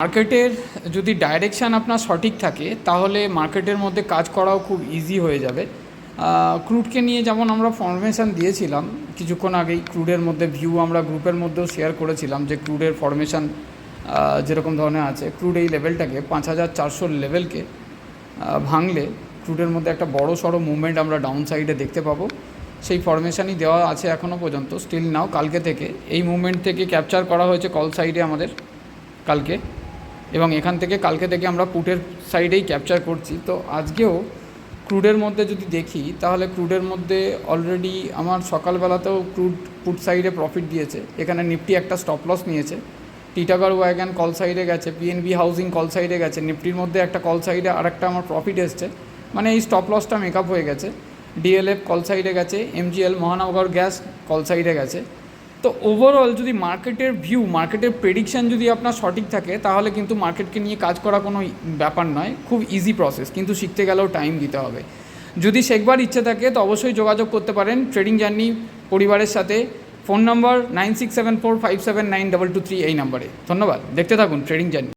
মার্কেটের যদি ডাইরেকশান আপনার সঠিক থাকে তাহলে মার্কেটের মধ্যে কাজ করাও খুব ইজি হয়ে যাবে। ক্রুডকে নিয়ে যেমন আমরা ফরমেশান দিয়েছিলাম কিছুক্ষণ আগেই, ক্রুডের মধ্যে ভিউ আমরা গ্রুপের মধ্যেও শেয়ার করেছিলাম যে ক্রুডের ফরমেশান যেরকম ধরনের আছে, ক্রুড এই লেভেলটাকে 5400 লেভেলকে ভাঙলে ক্রুডের মধ্যে একটা বড় সড়ো মুভমেন্ট আমরা ডাউন সাইডে দেখতে পাবো। সেই ফরমেশানই দেওয়া আছে এখনও পর্যন্ত, স্টিল নাও কালকে থেকে এই মুভমেন্ট থেকে ক্যাপচার করা হয়েছে কল সাইডে আমাদের কালকে, এবং এখান থেকে কালকে থেকে আমরা পুটের সাইডেই ক্যাপচার করছি। তো আজকেও ক্রুডের মধ্যে যদি দেখি তাহলে ক্রুডের মধ্যে অলরেডি আমার সকালবেলাতেও ক্রুড পুট সাইডে প্রফিট দিয়েছে। এখানে নিফটি একটা স্টপ লস নিয়েছে, টিটাগড় ওয়াগন কল সাইডে গেছে, পিএনবি হাউজিং কল সাইডে গেছে, নিফটির মধ্যে একটা কল সাইডে আর একটা আমার প্রফিট এসছে, মানে এই স্টপ লসটা মেকআপ হয়ে গেছে। ডিএলএফ কল সাইডে গেছে, এমজিএল মহানগর গ্যাস কল সাইডে গেছে। তো ওভারঅল যদি মার্কেটের ভিউ, মার্কেটের প্রেডিকশান যদি আপনার সঠিক থাকে তাহলে কিন্তু মার্কেটকে নিয়ে কাজ করা কোনো ব্যাপার নয়, খুব ইজি প্রসেস, কিন্তু শিখতে গেলেও টাইম দিতে হবে। যদি শেখবার ইচ্ছে থাকে তো অবশ্যই যোগাযোগ করতে পারেন ট্রেডিং জার্নি পরিবারের সাথে। ফোন নম্বর 9674579223 এই নাম্বারে। ধন্যবাদ, দেখতে থাকুন ট্রেডিং জার্নি।